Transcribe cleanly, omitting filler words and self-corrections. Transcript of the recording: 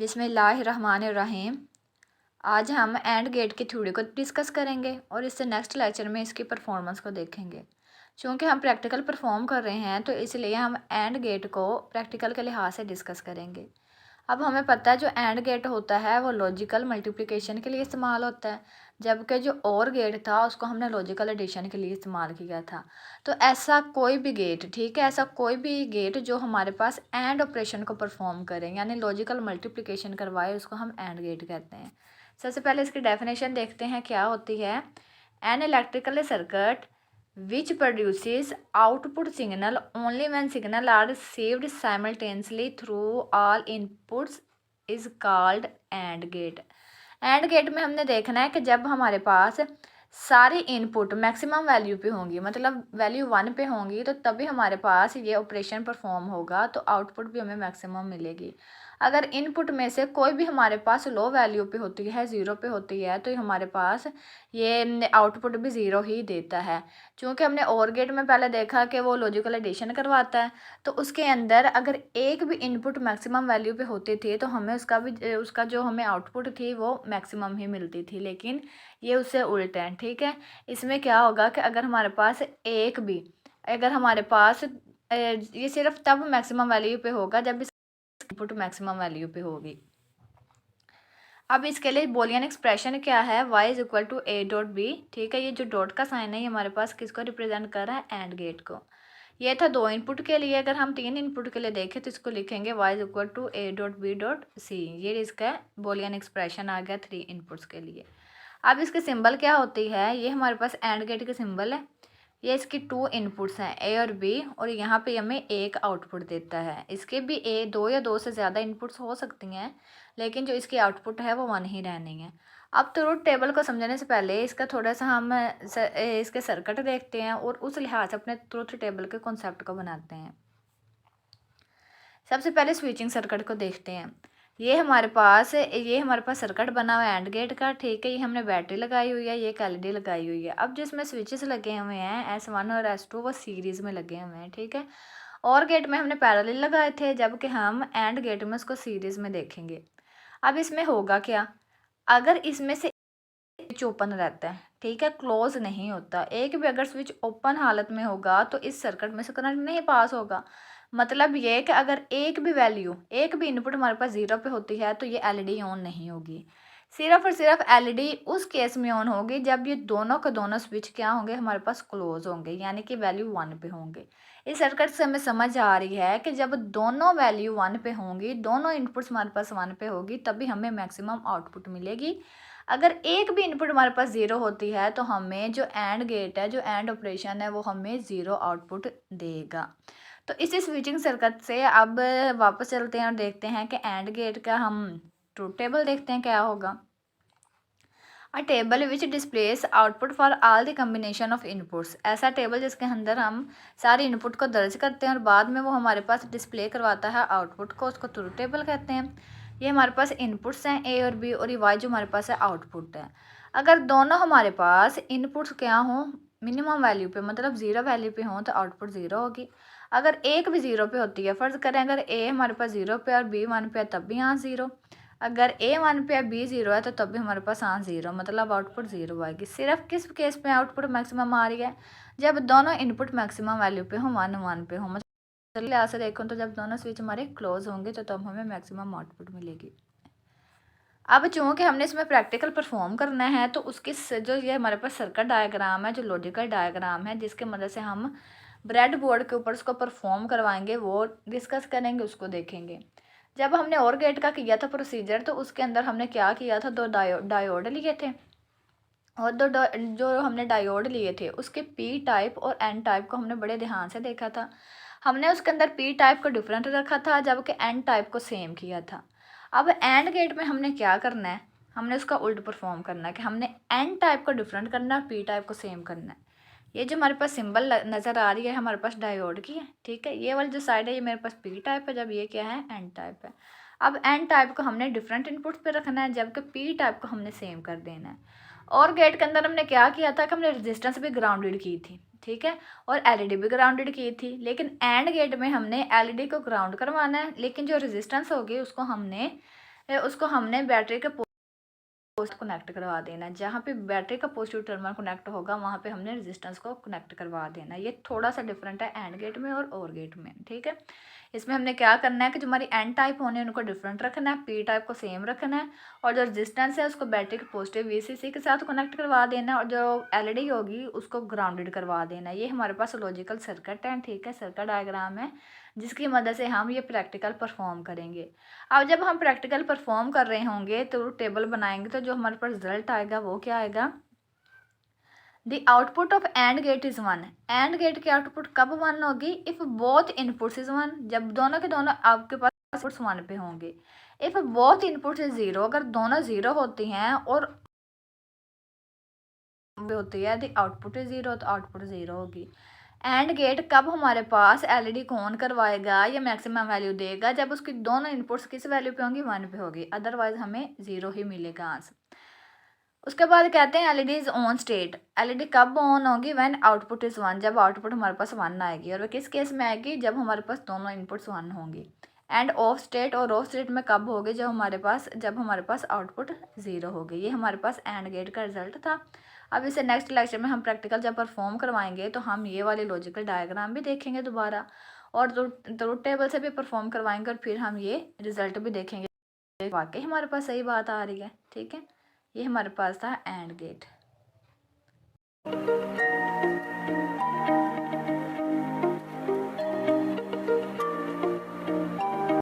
बिस्मिल्लाहिर्रहमानिर्रहीम। आज हम एंड गेट की थ्योरी को डिस्कस करेंगे और इससे नेक्स्ट लेक्चर में इसकी परफॉर्मेंस को देखेंगे। चूँकि हम प्रैक्टिकल परफॉर्म कर रहे हैं तो इसलिए हम एंड गेट को प्रैक्टिकल के लिहाज से डिस्कस करेंगे। अब हमें पता है जो एंड गेट होता है वो लॉजिकल मल्टीप्लिकेशन के लिए इस्तेमाल होता है, जबकि जो और गेट था उसको हमने लॉजिकल एडिशन के लिए इस्तेमाल किया था। तो ऐसा कोई भी गेट, ठीक है, ऐसा कोई भी गेट जो हमारे पास एंड ऑपरेशन को परफॉर्म करें यानी लॉजिकल मल्टीप्लिकेशन करवाए उसको हम एंड गेट कहते हैं। सबसे पहले इसकी डेफिनेशन देखते हैं क्या होती है। An electrical circuit which produces output signal only when signal are received simultaneously through all inputs is called AND gate। AND gate में हमने देखना है कि जब हमारे पास सारी इनपुट मैक्सिमम वैल्यू पे होंगी, मतलब वैल्यू 1 पे होंगी, तो तभी हमारे पास ये ऑपरेशन परफॉर्म होगा, तो आउटपुट भी हमें मैक्सिमम मिलेगी। अगर इनपुट में से कोई भी हमारे पास लो वैल्यू पे होती है, 0 पे होती है, तो हमारे पास ये आउटपुट भी 0 ही देता है। चूँकि हमने OR गेट में पहले देखा कि वो लॉजिकल एडिशन करवाता है, तो उसके अंदर अगर एक भी इनपुट मैक्सिमम वैल्यू पे होती थी तो हमें उसका जो हमें आउटपुट थी वो मैक्सिमम ही मिलती थी, लेकिन ये उससे उल्ट है, ठीक है। इसमें क्या होगा कि अगर हमारे पास ये सिर्फ तब मैक्सिमम वैल्यू पे होगा जब इनपुट मैक्सिमम वैल्यू पे होगी। अब इसके लिए बोलियन एक्सप्रेशन क्या है, y is equal to a dot B, ठीक है। ये जो डॉट का साइन है ये हमारे पास किसको रिप्रेजेंट कर रहा है, एंड गेट को। ये था 2 इनपुट के लिए। अगर हम 3 इनपुट के लिए देखें तो इसको लिखेंगे y is equal to a dot B dot C. ये इसका बोलियन एक्सप्रेशन आ गया 3 इनपुट्स के लिए। अब इसके सिंबल क्या होती है, ये हमारे पास एंड गेट के सिंबल है। ये इसकी 2 इनपुट्स हैं ए और बी, और यहाँ पे हमें एक आउटपुट देता है। इसके भी 2 या 2 से ज़्यादा इनपुट्स हो सकती हैं, लेकिन जो इसकी आउटपुट है वो 1 ही रहनी है। अब ट्रूथ टेबल को समझने से पहले इसका थोड़ा सा हम इसके सर्किट देखते हैं और उस लिहाज से अपने ट्रूथ टेबल के कॉन्सेप्ट को बनाते हैं। सबसे पहले स्विचिंग सर्किट को देखते हैं। ये हमारे पास सर्किट बना हुआ है एंड गेट का, ठीक है। ये हमने बैटरी लगाई हुई है, ये एक एलईडी लगाई हुई है। अब जिसमें स्विचेस लगे हुए हैं S1 और S2 वो सीरीज़ में लगे हुए हैं, ठीक है। और गेट में हमने पैरेलल लगाए थे, जबकि हम एंड गेट में उसको सीरीज़ में देखेंगे। अब इसमें होगा क्या, अगर इसमें से स्विच ओपन रहता है, ठीक है, क्लोज नहीं होता, एक भी अगर स्विच ओपन हालत में होगा तो इस सर्किट में से करंट नहीं पास होगा। मतलब ये कि अगर एक भी इनपुट हमारे पास 0 पे होती है तो ये एलईडी ऑन नहीं होगी। सिर्फ और सिर्फ एलईडी उस केस में ऑन होगी जब ये दोनों के दोनों स्विच क्या होंगे, हमारे पास क्लोज होंगे, यानी कि वैल्यू 1 पे होंगे। इस सर्किट से हमें समझ आ रही है कि जब दोनों वैल्यू 1 पे होंगी, दोनों इनपुट्स हमारे पास 1 पे होगी, तभी हमें मैक्सिमम आउटपुट मिलेगी। अगर एक भी इनपुट हमारे पास 0 होती है तो हमें जो एंड गेट है, जो एंड ऑपरेशन है, वो हमें 0 आउटपुट देगा। तो इसी स्विचिंग सर्किट से अब वापस चलते हैं और देखते हैं कि एंड गेट का हम ट्रूथ टेबल देखते हैं क्या होगा। अ table which displace output for all the combination of inputs. ऐसा टेबल जिसके अंदर हम सारे इनपुट को दर्ज करते हैं और बाद में वो हमारे पास डिस्प्ले करवाता है आउटपुट को, उसको ट्रूथ टेबल कहते हैं। ये हमारे पास इनपुट्स हैं ए और बी, और ये वाई जो हमारे पास है आउटपुट है। अगर दोनों हमारे पास इनपुट्स क्या हों, मिनिमम वैल्यू पे, मतलब 0 वैल्यू पे हों, तो आउटपुट 0 होगी। अगर एक भी 0 पे होती है, फ़र्ज़ करें अगर ए हमारे पास 0 पे और बी 1 पे है, तब भी यहाँ 0। अगर ए 1 पे है बी 0 है तो तब भी हमारे पास यहाँ 0, मतलब आउटपुट 0 आएगी। सिर्फ किस केस में आउटपुट मैक्सिमम आ रही है, जब दोनों इनपुट मैक्सिमम वैल्यू पे हों, 1 पे हों। चलिए यहाँ से देखो, तो जब दोनों स्विच हमारे क्लोज होंगे तो तब हमें मैक्सिमम आउटपुट मिलेगी। अब चूँकि हमने इसमें प्रैक्टिकल परफॉर्म करना है तो उसकी जो ये हमारे पास सर्किट डायग्राम है, जो लॉजिकल डायग्राम है, जिसके मदद से हम ब्रेड बोर्ड के ऊपर उसको परफॉर्म करवाएंगे, वो डिस्कस करेंगे, उसको देखेंगे। जब हमने और गेट का किया था प्रोसीजर, तो उसके अंदर हमने क्या किया था, 2 डायोड लिए थे, और जो हमने डायोड लिए थे उसके पी टाइप और एन टाइप को हमने बड़े ध्यान से देखा था। हमने उसके अंदर पी टाइप को डिफरेंट रखा था, जबकि एन टाइप को सेम किया था। अब एंड गेट में हमने क्या करना है, हमने उसका उल्ट परफॉर्म करना है कि हमने एन टाइप को डिफरेंट करना है, पी टाइप को सेम करना है। ये जो हमारे पास सिंबल नज़र आ रही है हमारे पास डायोड की है, ठीक है। ये वाली जो साइड है ये मेरे पास पी टाइप है, जब ये क्या है, एन टाइप है। अब एन टाइप को हमने डिफरेंट इनपुट्स पे रखना है, जबकि पी टाइप को हमने सेम कर देना है। और गेट के अंदर हमने क्या किया था कि हमने रेजिस्टेंस भी ग्राउंडेड की थी, ठीक है, और एलईडी भी ग्राउंडेड की थी। लेकिन एंड गेट में हमने एलईडी को ग्राउंड करवाना है, लेकिन जो रेजिस्टेंस होगी उसको हमने उसको हमने बैटरी के पोस्ट कनेक्ट करवा देना है। जहाँ पे बैटरी का पॉजिटिव टर्मिनल कनेक्ट होगा वहाँ पे हमने रेजिस्टेंस को कनेक्ट करवा देना है। ये थोड़ा सा डिफरेंट है एंड गेट में और गेट में, ठीक है। इसमें हमने क्या करना है कि जो हमारी एन टाइप होने उनको डिफरेंट रखना है, पी टाइप को सेम रखना है, और जो रेजिस्टेंस है उसको बैटरी के पॉजिटिव वीसीसी के साथ कनेक्ट करवा देना है, और जो एलईडी होगी उसको ग्राउंडेड करवा देना है। ये हमारे पास लॉजिकल सर्किट है, ठीक है, सर्किट डायग्राम है जिसकी मदद से हम ये प्रैक्टिकल परफॉर्म करेंगे। अब जब हम प्रैक्टिकल परफॉर्म कर रहे होंगे तो टेबल बनाएंगे तो जो हमारे पास रिजल्ट आएगा वो क्या आएगा, the output of and gate is one. And gate की आउटपुट कब वन होगी, if both inputs is one, जब दोनों के दोनों आपके पास इनपुट्स वन पे होंगे। If both inputs is zero, अगर दोनों जीरो होती हैं और होती है द आउटपुट इज जीरो, तो आउटपुट जीरो होगी। एंड गेट कब हमारे पास एलईडी को ऑन करवाएगा या मैक्सिमम वैल्यू देगा, जब उसकी दोनों इनपुट्स किस वैल्यू पे होंगी, वन पे होगी, अदरवाइज हमें जीरो ही मिलेगा आंसर। उसके बाद कहते हैं LED is on state. LED कब ऑन होगी, व्हेन आउटपुट इज वन, जब आउटपुट हमारे पास वन आएगी, और वो किस केस में आएगी, जब हमारे पास दोनों इनपुट्स वन होंगी। एंड ऑफ स्टेट, और ऑफ स्टेट में कब होगी, जब हमारे पास आउटपुट ज़ीरो होगी। ये हमारे पास एंड गेट का रिजल्ट था। अब इसे नेक्स्ट लेक्चर में हम प्रैक्टिकल जब परफॉर्म करवाएंगे तो हम ये वाले लॉजिकल डायग्राम भी देखेंगे दोबारा, और ट्रुथ टेबल से भी परफॉर्म करवाएंगे, और फिर हम ये रिजल्ट भी देखेंगे वाकई हमारे पास सही बात आ रही है, ठीक है। ये हमारे पास था एंड गेट।